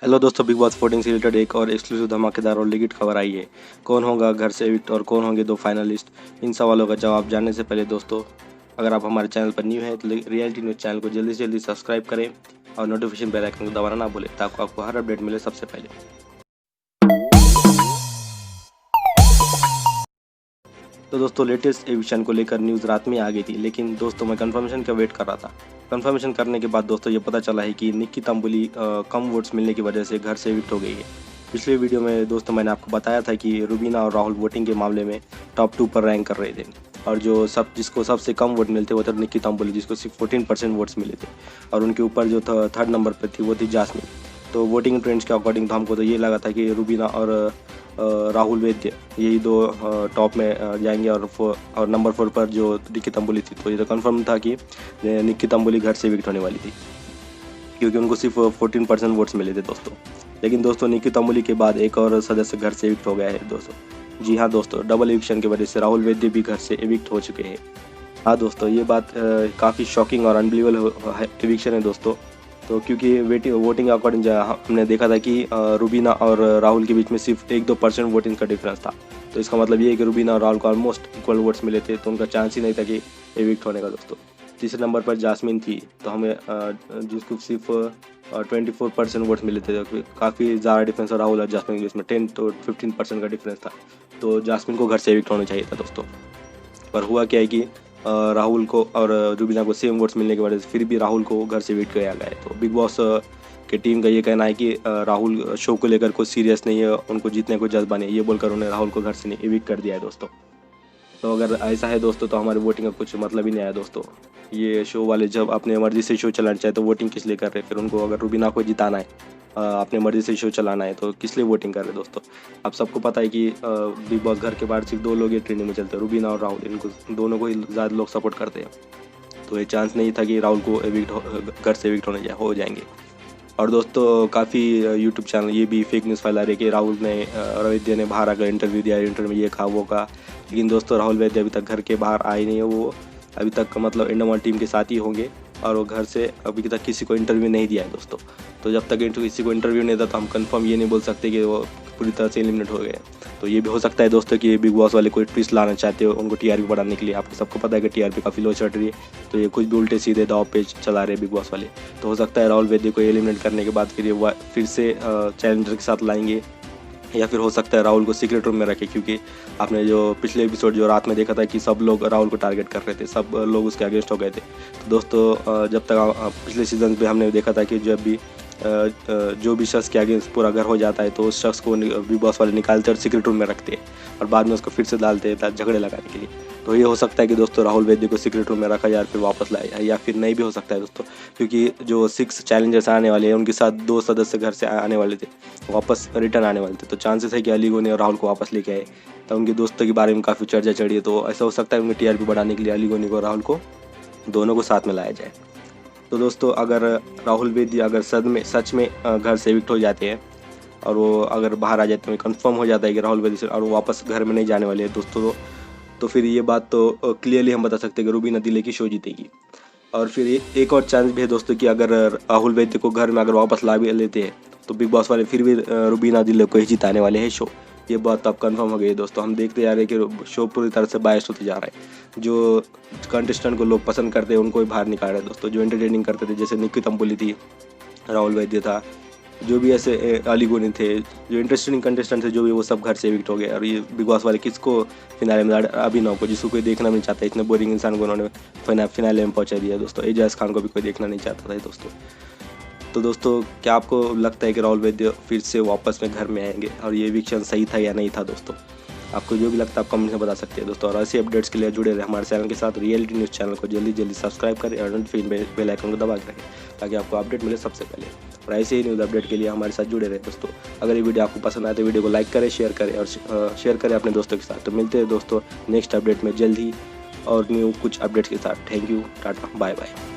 Hello दोस्तों, big boss 14 से related एक और एक्सक्लूसिव धमाकेदार और लिखित खबर आई है। कौन होगा घर से एविक्ट और कौन होंगे दो फाइनलिस्ट? इन सवालों का जवाब जानने से पहले दोस्तों, अगर आप हमारे चैनल पर न्यू हैं तो रियलिटी न्यूज़ चैनल को जल्दी से जल्दी सब्सक्राइब करें और नोटिफिकेशन बेल आइकन को दबाना ना भूलें ताकि आपको हर अपडेट मिले सबसे पहले। तो दोस्तों, लेटेस्ट एविक्शन को लेकर न्यूज़ रात में आ गई थी, लेकिन दोस्तों मैं कंफर्मेशन का वेट कर रहा था। कंफर्मेशन करने के बाद दोस्तों ये पता चला है कि निक्की तंबुली कम वोट्स मिलने की वजह से घर से एविक्ट हो गई है। पिछले वीडियो में दोस्तों मैंने आपको बताया था कि रुबीना और राहुल वोटिंग के मामले में टॉप 2 पर रैंक कर रहे थे, और जिसको सबसे कम वोट मिलते वो थे निक्की तंबुली, जिसको सिर्फ 14% वोट्स मिले थे, और उनके ऊपर जो थर्ड नंबर पर थी वो थी जास्मिन। तो वोटिंग ट्रेंड्स के अकॉर्डिंग तो हमको तो ये लगा था कि रुबीना और राहुल वैद्य यही दो टॉप में जाएंगे, और नंबर 4 पर जो निक्की तंबुली थी। तो ये तो कन्फर्म था कि निक्की तंबुली घर से एविक्ट होने वाली थी, क्योंकि उनको सिर्फ 14% वोट्स मिले थे दोस्तों। लेकिन दोस्तों निक्की तंबुली के बाद एक और सदस्य घर से एविक्ट हो गया है दोस्तों। जी हाँ दोस्तों, डबल एविक्शन की वजह से राहुल वैद्य भी घर से एविक्ट हो चुके हैं। हाँ दोस्तों, ये बात काफ़ी शॉकिंग और अनबिलीवेबल एविक्शन है दोस्तों। तो क्योंकि वोटिंग के अकॉर्डिंग हमने देखा था कि रुबीना और राहुल के बीच में सिर्फ 1-2% वोटिंग का डिफरेंस था। तो इसका मतलब ये है कि रुबीना और राहुल को ऑलमोस्ट इक्वल वोट्स मिले थे, तो उनका चांस ही नहीं था कि एविक्ट होने का दोस्तों। तीसरे नंबर पर जास्मिन थी, तो हमें जिसको सिर्फ 24% वोट्स मिले थे। तो काफ़ी ज़्यादा डिफरेंस, और राहुल और जास्मिन के बीच में 10 to 15% का डिफरेंस था। तो जास्मिन को घर से एविक्ट होना चाहिए था दोस्तों। पर हुआ क्या है कि राहुल को और रुबीना को सेम वोट्स मिलने की वजह से फिर भी राहुल को घर से एविक्ट किया गया है। तो बिग बॉस के टीम का ये कहना है कि राहुल शो को लेकर कोई सीरियस नहीं है, उनको जीतने को जज्बा नहीं है, ये बोलकर उन्हें राहुल को घर से नहीं एविक्ट कर दिया है दोस्तों। तो अगर ऐसा है दोस्तों, तो हमारी वोटिंग का कुछ मतलब ही नहीं आया दोस्तों। ये शो वाले जब अपने मर्जी से शो चलाना चाहे तो वोटिंग किस लिए कर रहे हैं? फिर उनको अगर रुबीना को जिताना है, अपने मर्जी से शो चलाना है, तो किस लिए वोटिंग कर रहे हैं दोस्तों? आप सबको पता है कि बिग बॉस घर के बाहर सिर्फ 2 लोग ये ट्रेंडिंग में चलते हैं, रुबीना और राहुल। इनको दोनों को ही ज़्यादा लोग सपोर्ट करते हैं। तो ये चांस नहीं था कि राहुल को घर से एविक्ट हो जाएंगे। और दोस्तों काफ़ी यूट्यूब चैनल ये भी फेक न्यूज़ फैला रहे कि राहुल ने वैद्य ने बाहर आकर इंटरव्यू दिया, इंटरव्यू ये कहा वो कहा। लेकिन दोस्तों राहुल वैद्य अभी तक घर के बाहर आए नहीं है। वो अभी तक मतलब इंडिया टीम के साथ ही होंगे, और वो घर से अभी तक किसी को इंटरव्यू नहीं दिया है दोस्तों। तो जब तक किसी को इंटरव्यू नहीं था, तो हम कंफर्म ये नहीं बोल सकते कि वो पूरी तरह से एलिमिनेट हो गए। तो ये भी हो सकता है दोस्तों कि बिग बॉस वाले कोई ट्विस्ट लाना चाहते हो उनको टीआरपी बढ़ाने के लिए। आपको सबको पता है कि टीआरपी काफ़ी लो चल रही है, तो ये कुछ भी उल्टे सीधे दाव पेच चला रहे हैं बिग बॉस वाले। तो हो सकता है राहुल वैद्य को एलिमिनेट करने के बाद फिर से चैलेंजर के साथ लाएंगे, या फिर हो सकता है राहुल को सीक्रेट रूम में रखें, क्योंकि आपने जो पिछले एपिसोड जो रात में देखा था कि सब लोग राहुल को टारगेट कर रहे थे, सब लोग उसके अगेंस्ट हो गए थे। तो दोस्तों जब तक पिछले सीजन पे हमने देखा था कि जब भी जो भी शख्स के अगेंस्ट पूरा घर हो जाता है, तो उस शख्स को बिग बॉस वाले निकालते और सीक्रेट रूम में रखते हैं, और बाद में उसको फिर से डालते हैं झगड़े लगाने के लिए। तो ये हो सकता है कि दोस्तों राहुल वैद्य को सीक्रेट रूम में रखा जाए, फिर वापस लाया, या फिर नहीं भी हो सकता है दोस्तों, क्योंकि जो 6 चैलेंजर्स आने वाले हैं उनके साथ 2 सदस्य घर से आने वाले थे, वापस रिटर्न आने वाले थे। तो चांसेस है कि अली गोनी और राहुल को वापस लेके आए। तो उनके दोस्तों के बारे में काफ़ी चर्चा चढ़ी है, तो ऐसा हो सकता है उनकी टीआरपी बढ़ाने के लिए अली गोनी को और राहुल को दोनों को साथ में लाया जाए। तो दोस्तों अगर राहुल वैद्य अगर सच में घर से एविक्ट हो जाते हैं, और वो अगर बाहर आ जाते हैं, कंफर्म हो जाता है कि राहुल वैद्य से, और वो वापस घर में नहीं जाने वाले हैं दोस्तों, तो फिर ये बात तो क्लियरली हम बता सकते हैं कि रुबीना दिले की शो जीतेगी। और फिर एक और चांस भी है दोस्तों कि अगर राहुल वैद्य को घर में अगर वापस ला भी लेते हैं, तो बिग बॉस वाले फिर भी रुबीना दिले को ही जिताने वाले हैं शो। ये बात अब कंफर्म हो गई है दोस्तों। हम देखते जा रहे हैं कि शो पूरी तरह से बायस होते जा रहा है। जो कंटेस्टेंट को लोग पसंद करते हैं उनको ही बाहर निकाल रहे हैं दोस्तों। जो एंटरटेनिंग करते थे, जैसे निक्की तंबुली थी, राहुल वैद्य था, जो भी ऐसे अली गोनी थे, जो इंटरेस्टिंग कंटेस्टेंट थे, जो भी वो सब घर से एविक्ट हो गए। और ये बिग बॉस वाले किसको फिनाले में, अभिनव को, जिसको कोई देखना नहीं चाहता, इतने बोरिंग इंसान को उन्होंने फिनाले में पहुंचा दिया दोस्तों। एजाज खान को भी कोई देखना नहीं चाहता था दोस्तों। तो दोस्तों क्या आपको लगता है कि राहुल वैद्य फिर से वापस में घर में आएंगे, और ये एविक्शन सही था या नहीं था दोस्तों? आपको जो भी लगता है आप कमेंट में बता सकते हैं दोस्तों। और ऐसे अपडेट्स के लिए जुड़े रहे हमारे चैनल के साथ। रियलिटी न्यूज़ चैनल को जल्दी सब्सक्राइब करें और नोटिफिकेशन बेल आइकन को दबा के रखें, ताकि आपको अपडेट मिले सबसे पहले। और ऐसे ही न्यूज़ अपडेट के लिए हमारे साथ जुड़े रहे दोस्तों। अगर ये वीडियो आपको पसंद आए तो वीडियो को लाइक करें, शेयर करें, और शेयर करें अपने दोस्तों के साथ। तो मिलते हैं दोस्तों नेक्स्ट अपडेट में जल्द ही, और न्यू कुछ अपडेट्स के साथ। Thank you, tata, bye bye.